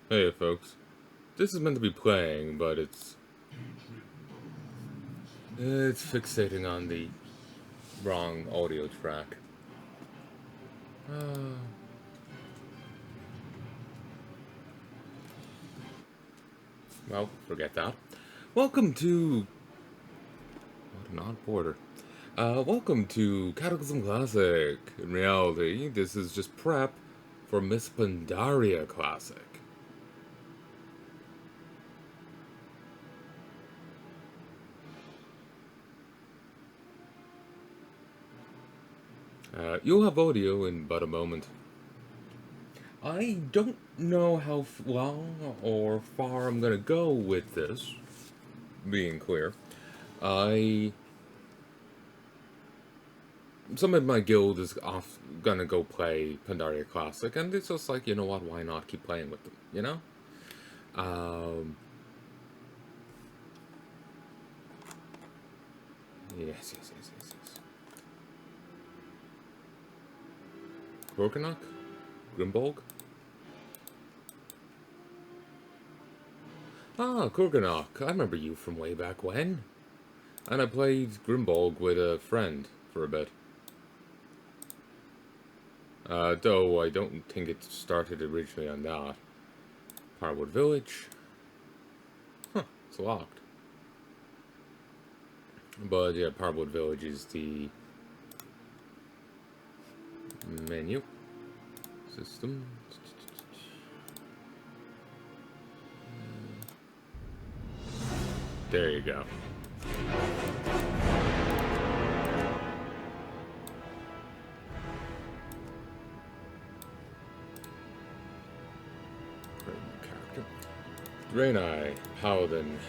Hey folks, this is meant to be playing, but it's fixating on the wrong audio track. Uh, well, forget that. Welcome to what an odd border. Welcome to Cataclysm Classic. In reality, this is just prep for Miss Pandaria Classic. You'll have audio in but a moment. I don't know how long or far I'm gonna go with this, being clear. Some of my guild is off gonna go play Pandaria Classic, and it's just like, you know what, why not keep playing with them, you know? Yes. Gorgonok? Grimbolg? Ah, Gorgonok, I remember you from way back when. And I played Grimbolg with a friend for a bit. Though I don't think it started originally on that. Parwood Village. Huh, it's locked. But yeah, Parwood Village is the menu. System. There you go. Character. Draenei, Paladin.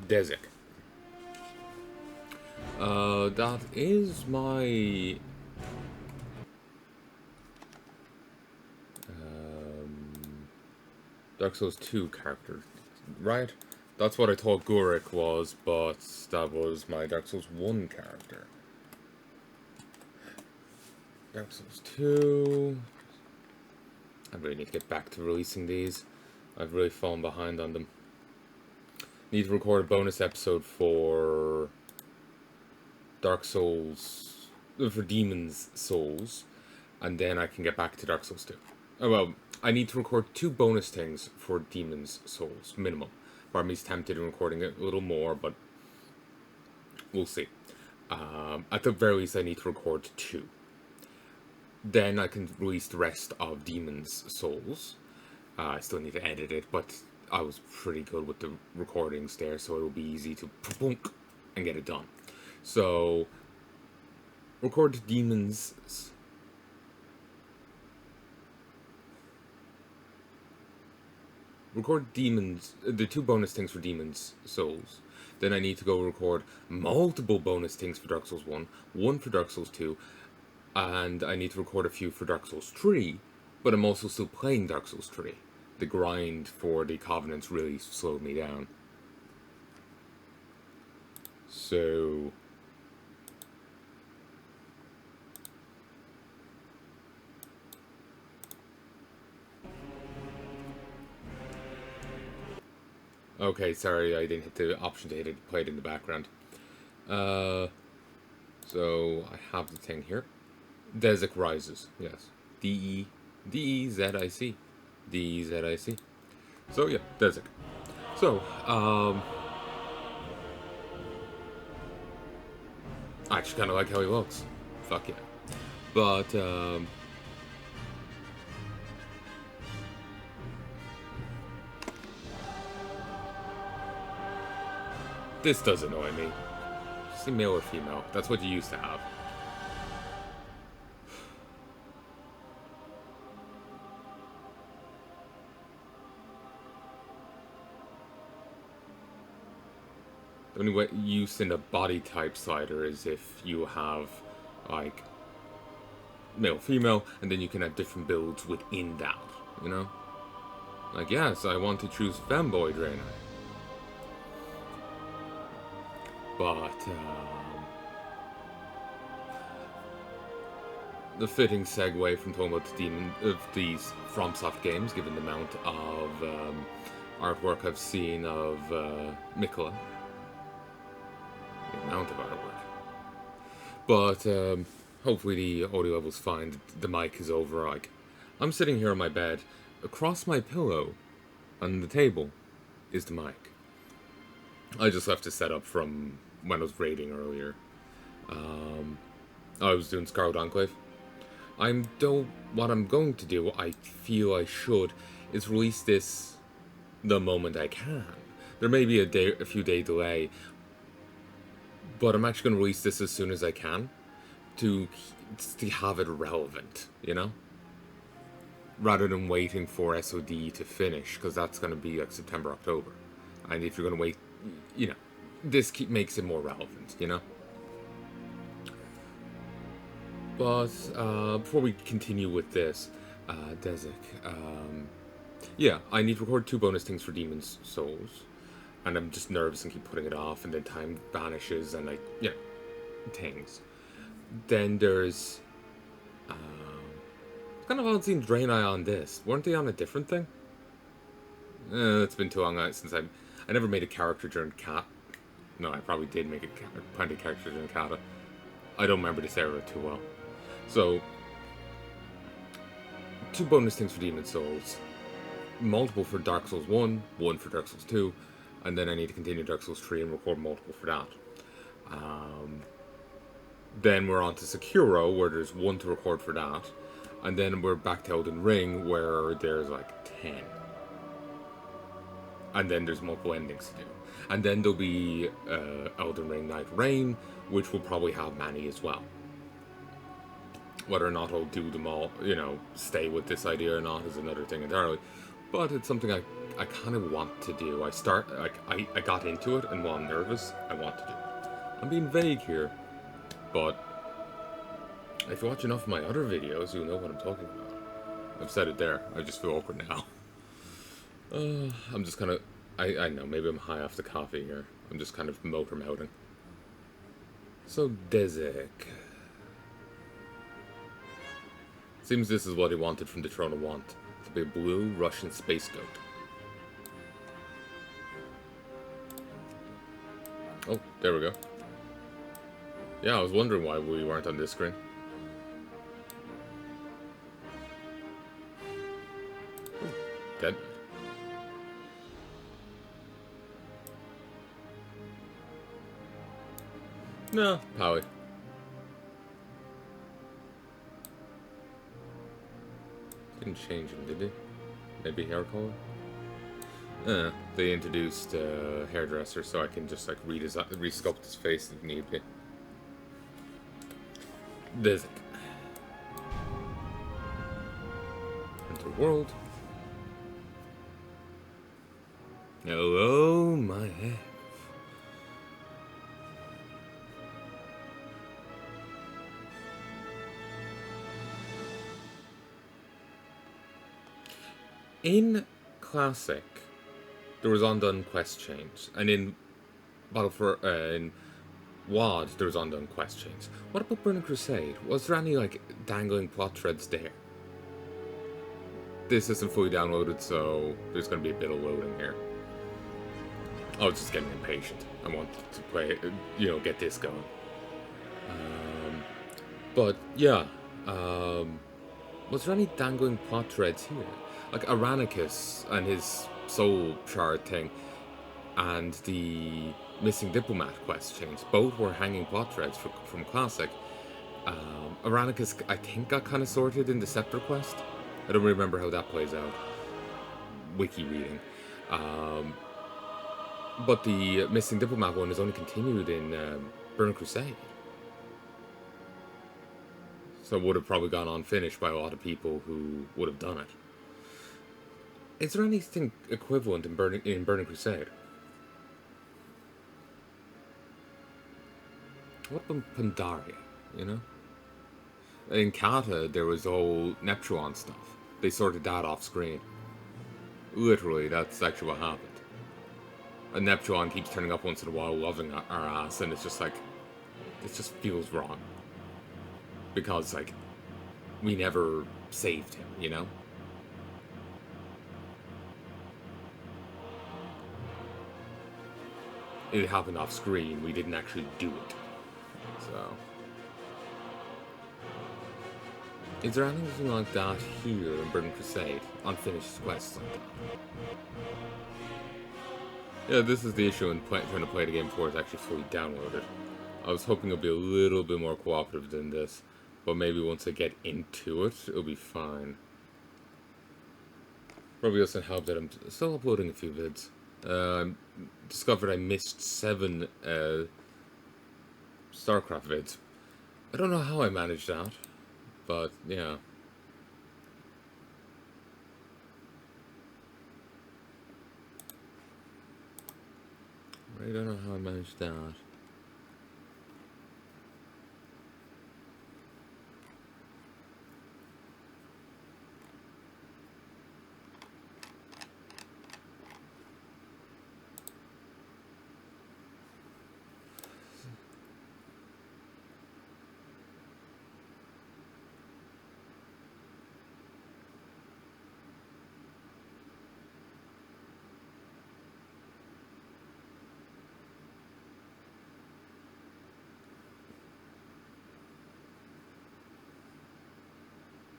Desik. That is my Dark Souls 2 character, right? That's what I thought Gurik was, but that was my Dark Souls 1 character. Dark Souls 2... I really need to get back to releasing these. I've really fallen behind on them. Need to record a bonus episode for Dark Souls... for Demon's Souls, and then I can get back to Dark Souls 2. Oh, well, I need to record 2 bonus things for Demon's Souls, minimum. Part of me's tempted in recording it a little more, but we'll see. At the very least, I need to record 2. Then I can release the rest of Demon's Souls. I still need to edit it, but I was pretty good with the recordings there, so it'll be easy to boonk and get it done. So, record Demon's... Record Demon's... the 2 bonus things for Demon's Souls. Then I need to go record multiple bonus things for Dark Souls 1, 1 for Dark Souls 2, and I need to record a few for Dark Souls 3, but I'm also still playing Dark Souls 3. The grind for the Covenants really slowed me down. So... Okay, sorry, I didn't hit the option to hit it, play it in the background. So, I have the thing here. Desik Rises, yes. D-E-Z-I-C. D-E-Z-I-C. So, yeah, Desik. So, I actually kind of like how he looks. Fuck yeah. But, this does annoy me. Just a male or female. That's what you used to have. The only way use in a body type slider is if you have, like, male, female, and then you can have different builds within that, you know? Like, yes, I want to choose Femboy Draenei. But, the fitting segue from talking about these FromSoft games, given the amount of artwork I've seen of Mikola. The amount of artwork. But hopefully the audio level's fine. The mic is over. Like, I'm sitting here on my bed. Across my pillow on the table is the mic. I just left it set up from when I was raiding earlier. I was doing Scarlet Enclave. What I'm going to do, I feel I should, is release this the moment I can. There may be a few day delay, but I'm actually going to release this as soon as I can to have it relevant, you know? Rather than waiting for SOD to finish, because that's going to be like September, October. And if you're going to wait, you know, this makes it more relevant, you know? But before we continue with this, Desik, yeah, I need to record 2 bonus things for Demon's Souls. And I'm just nervous and keep putting it off, and then time vanishes, and like, yeah, things. Then there's, it's kind of odd seeing Draenei on this. Weren't they on a different thing? It's been too long since I never made a character during Cata. No, I probably did make plenty of characters during Cata. I don't remember this era too well. So, 2 bonus things for Demon's Souls. Multiple for Dark Souls 1, 1 for Dark Souls 2, and then I need to continue Dark Souls 3 and record multiple for that. Then we're on to Sekiro, where there's 1 to record for that. And then we're back to Elden Ring, where there's like 10. And then there's multiple endings to do. And then there'll be Elden Ring Night Rain, which will probably have many as well. Whether or not I'll do them all, you know, stay with this idea or not is another thing entirely. But it's something I kind of want to do. I got into it, and while I'm nervous, I want to do it. I'm being vague here, but if you watch enough of my other videos, you'll know what I'm talking about. I've said it there. I just feel awkward now. I'm just kind of... I know, maybe I'm high off the coffee here. I'm just kind of motor mouthing. So, Desik. Seems this is what he wanted from the Throne of Want. To be a blue Russian space goat. Oh, there we go. Yeah, I was wondering why we weren't on this screen. Ooh, dead. No, Powie. Didn't change him, did they? Maybe hair color? They introduced a hairdresser, so I can just like resculpt his face if need be. Desik. Enter world. Hello, my head. In Classic, there was undone quest chains, and in in WoD, there was undone quest chains. What about Burning Crusade? Was there any like dangling plot threads there? This isn't fully downloaded, so there's going to be a bit of loading here. I was just getting impatient. I wanted to play, you know, get this going. But yeah, was there any dangling plot threads here? Like Aranicus and his soul shard thing, and the missing diplomat quest chains, both were hanging plot threads from Classic. Aranicus, I think, got kind of sorted in the Scepter quest. I don't remember how that plays out. Wiki reading. But the missing diplomat one is only continued in Burning Crusade. So it would have probably gone unfinished by a lot of people who would have done it. Is there anything equivalent in Burning Crusade? What about Pandaria, you know? In Cata, there was all Neptron stuff. They sorted that off screen. Literally, that's actually what happened. A Neptron keeps turning up once in a while, loving our ass, and it's just like... It just feels wrong. Because, like... we never saved him, you know? It happened off screen, we didn't actually do it. So... Is there anything like that here in Burning Crusade? Unfinished quests like that? Yeah, this is the issue in trying to play the game before it's actually fully downloaded. I was hoping it'll be a little bit more cooperative than this, but maybe once I get into it, it'll be fine. Probably doesn't help that I'm still uploading a few vids. Discovered I missed 7 StarCraft vids. I don't know how I managed that, but yeah. I don't know how I managed that.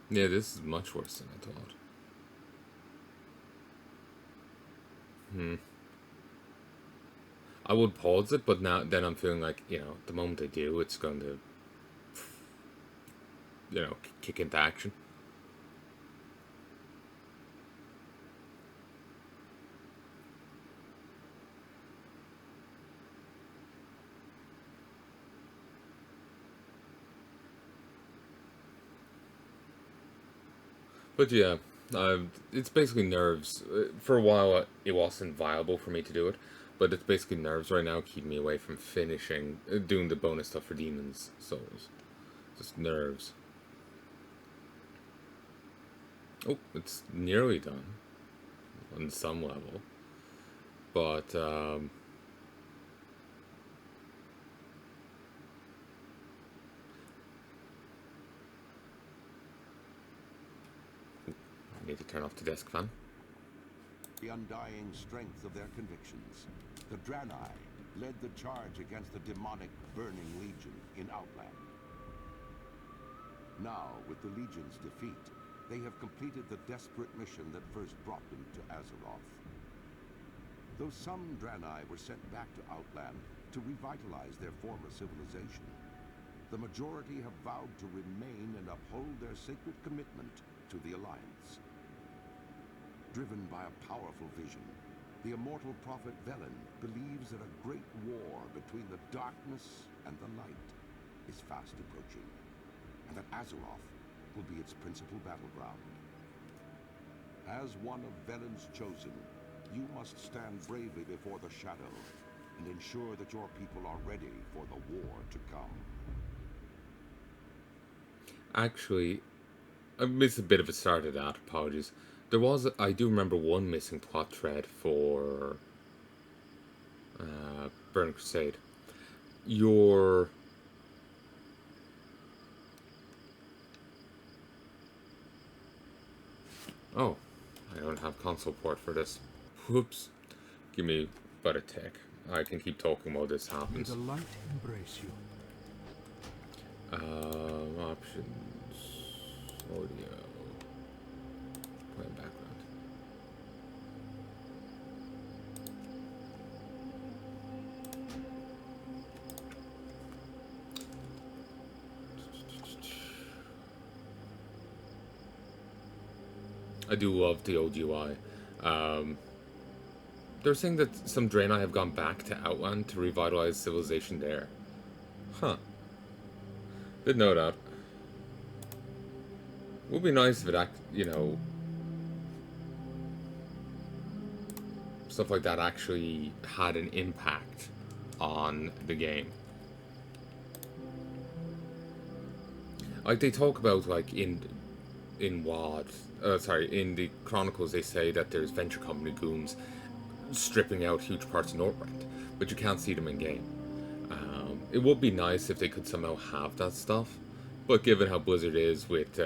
Yeah, this is much worse than I thought. I would pause it, but then I'm feeling like, you know, the moment I do, it's going to, you know, kick into action. But yeah, it's basically nerves. For a while, it wasn't viable for me to do it, but it's basically nerves right now keeping me away from finishing, doing the bonus stuff for Demon's Souls. Just nerves. Oh, it's nearly done. On some level. But, I need to turn off the desk fan. The undying strength of their convictions, the Draenei led the charge against the demonic Burning Legion in Outland. Now, with the Legion's defeat, they have completed the desperate mission that first brought them to Azeroth. Though some Draenei were sent back to Outland to revitalize their former civilization, the majority have vowed to remain and uphold their sacred commitment to the Alliance. Driven by a powerful vision, the immortal prophet Velen believes that a great war between the darkness and the light is fast approaching, and that Azeroth will be its principal battleground. As one of Velen's chosen, you must stand bravely before the shadow and ensure that your people are ready for the war to come. Actually, I missed a bit of a start of that, apologies. There was, I do remember one missing plot thread for Burning Crusade. Your... Oh, I don't have console port for this. Whoops. Give me but a tick. I can keep talking while this happens. May the light embrace you. Options... Audio... Play background. I do love the old UI. They're saying that some Draenei have gone back to Outland to revitalize civilization there. Huh. Didn't know that. Would be nice if it you know, stuff like that actually had an impact on the game. Like they talk about, like in WoD, in the Chronicles, they say that there's venture company goons stripping out huge parts of Northrend, but you can't see them in game. It would be nice if they could somehow have that stuff, But given how Blizzard is with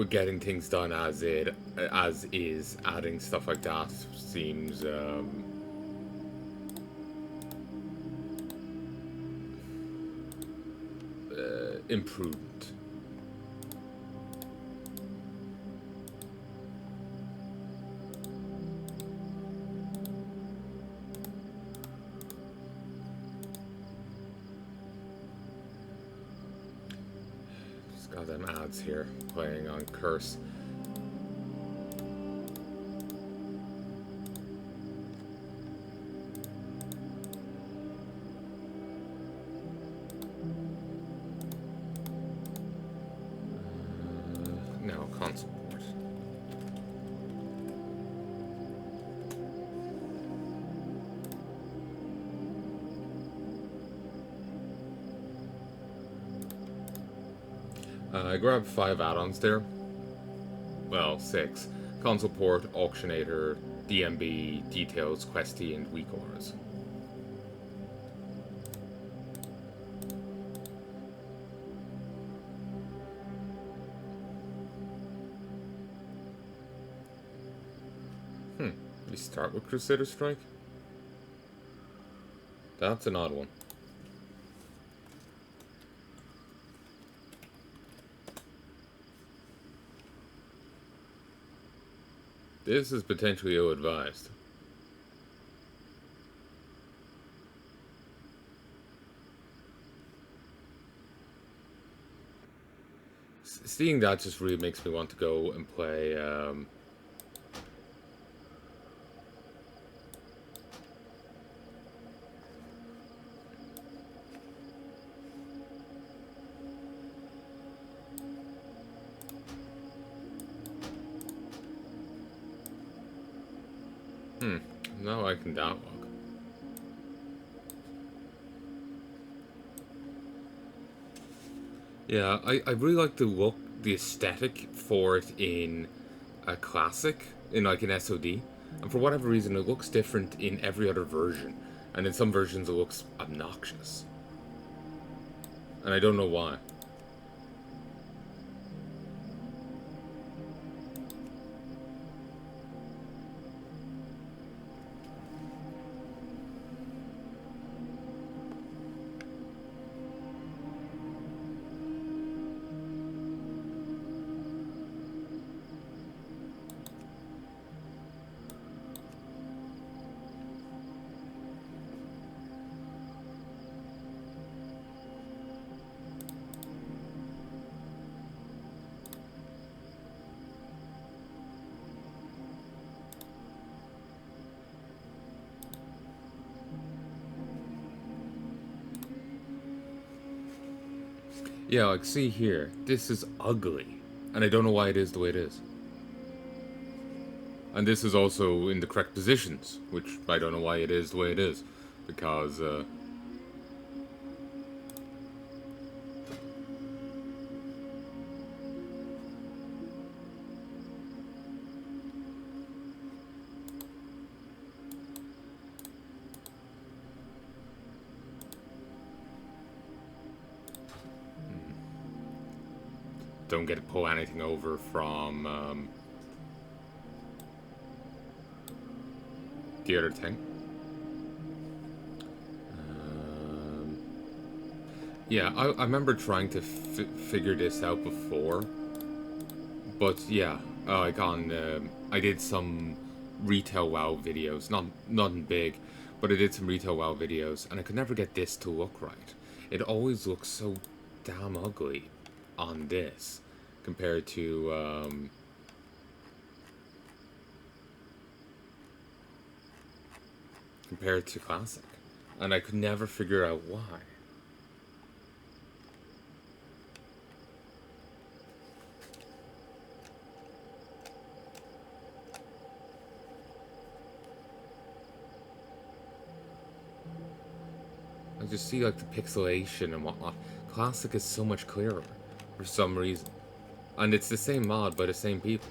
with getting things done as is, adding stuff like that seems imprudent. Just got them ads here playing on Curse. No, console port. I grabbed 5 add-ons there. Well, 6. Console port, Auctionator, DMB, Details, Questy, and Weak Auras. We start with Crusader Strike? That's an odd one. This is potentially ill-advised. Seeing that just really makes me want to go and play no, I can download. Yeah, I really like the look, the aesthetic for it in a classic, in like an SOD. And for whatever reason, it looks different in every other version. And in some versions, it looks obnoxious. And I don't know why. Yeah, like, see here. This is ugly. And I don't know why it is the way it is. And this is also in the correct positions, which I don't know why it is the way it is. Because, don't get to pull anything over from the other thing. Yeah, I remember trying to figure this out before. But yeah, like on, I did some retail WoW videos, nothing big, but I did some retail WoW videos, and I could never get this to look right. It always looks so damn ugly on this compared to classic, and I could never figure out why. I just see like the pixelation and whatnot. Classic is so much clearer for some reason. And it's the same mod by the same people.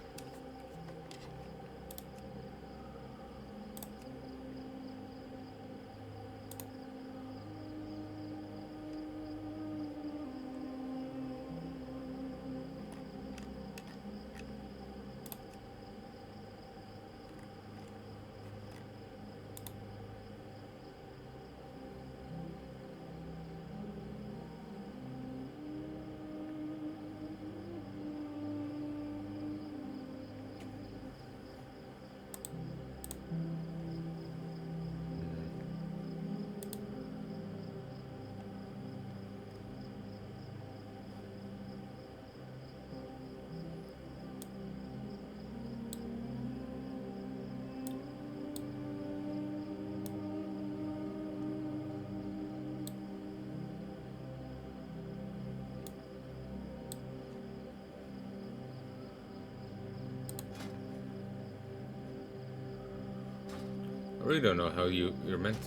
I really don't know how you're meant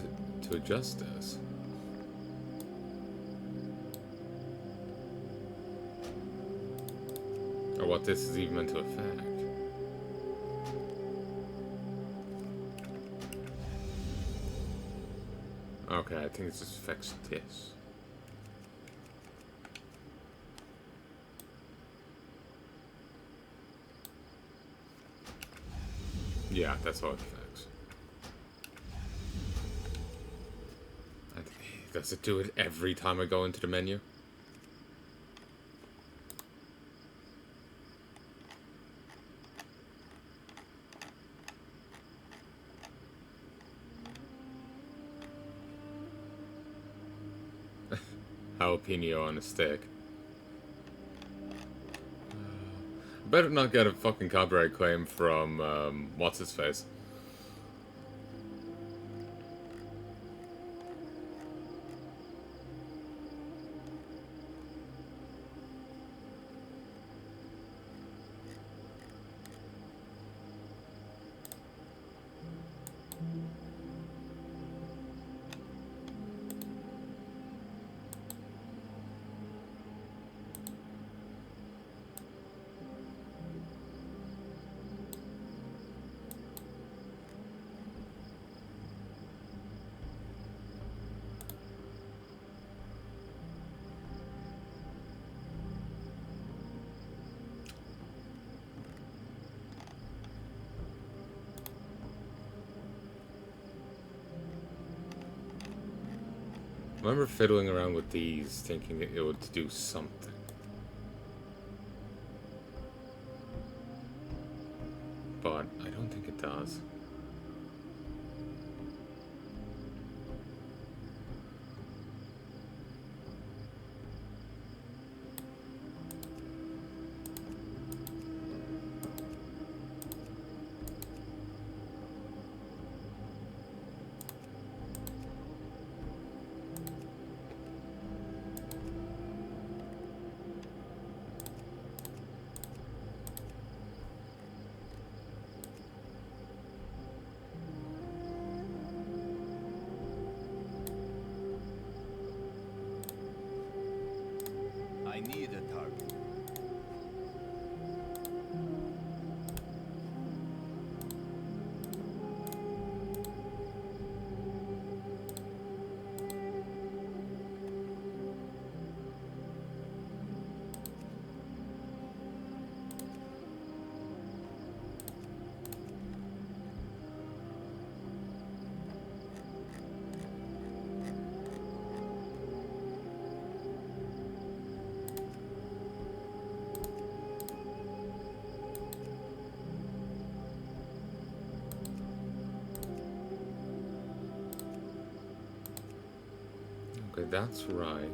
to adjust this. Or what this is even meant to affect. Okay, I think it just affects this. Yeah, that's all it affects. Does it do it every time I go into the menu? Jalapeno on a stick. Better not get a fucking copyright claim from, what's his face? I remember fiddling around with these, thinking that it would do something. But I don't think it does. I need a target. Okay, that's right.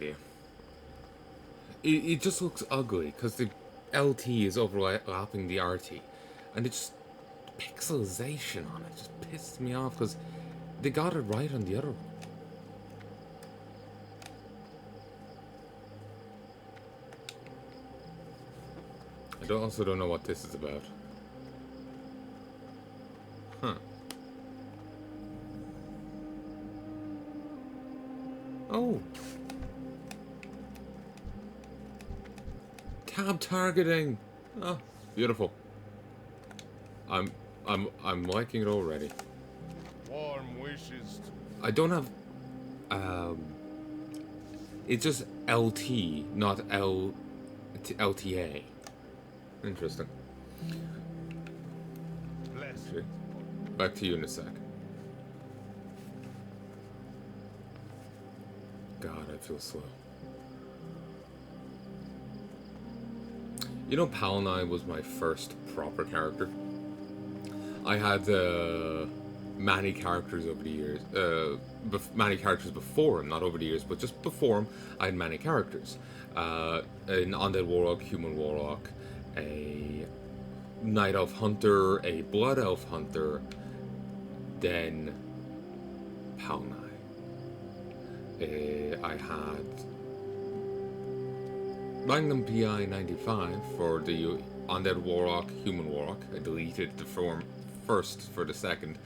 idea. It just looks ugly because the LT is overlapping the RT, and it just pixelization on it just pissed me off because they got it right on the other one. I also don't know what this is about. Huh. Oh. Tab targeting. Oh, beautiful. I'm liking it already. Warm wishes. I don't have it's just LT, not LTA. Interesting. Bless. Okay. Back to you in a sec. God, I feel slow. You know, Palanai was my first proper character. I had many characters over the years. Many characters before him, not over the years, but just before him, I had many characters. An Undead Warlock, Human Warlock, a Night Elf Hunter, a Blood Elf Hunter, then Palnai. I had Magnum PI 95 for the Undead Warlock, Human Warlock. I deleted the form first for the second.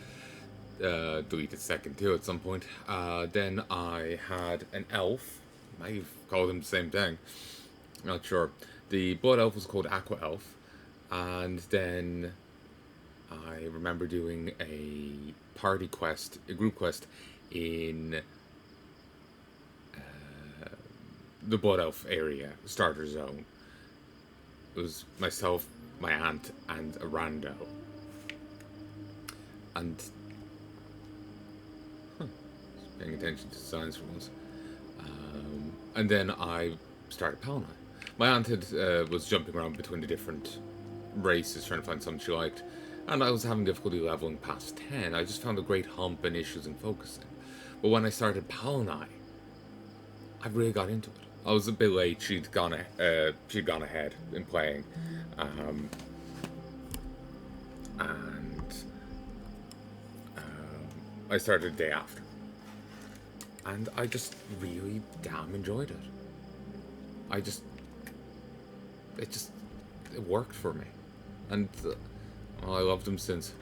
Deleted second too at some point. Then I had an elf. Might have called him the same thing. Not sure. The Blood Elf was called Aqua Elf. And then I remember doing a party quest, a group quest in the Blood Elf area, starter zone. It was myself, my aunt, and a rando. And paying attention to signs for once. And then I started Palnai. My aunt was jumping around between the different races trying to find something she liked, and I was having difficulty leveling past 10. I just found a great hump and issues in focusing. But when I started Palnai, I really got into it. I was a bit late. She'd gone ahead in playing, I started the day after, and I just really damn enjoyed it. It worked for me, and I loved them since.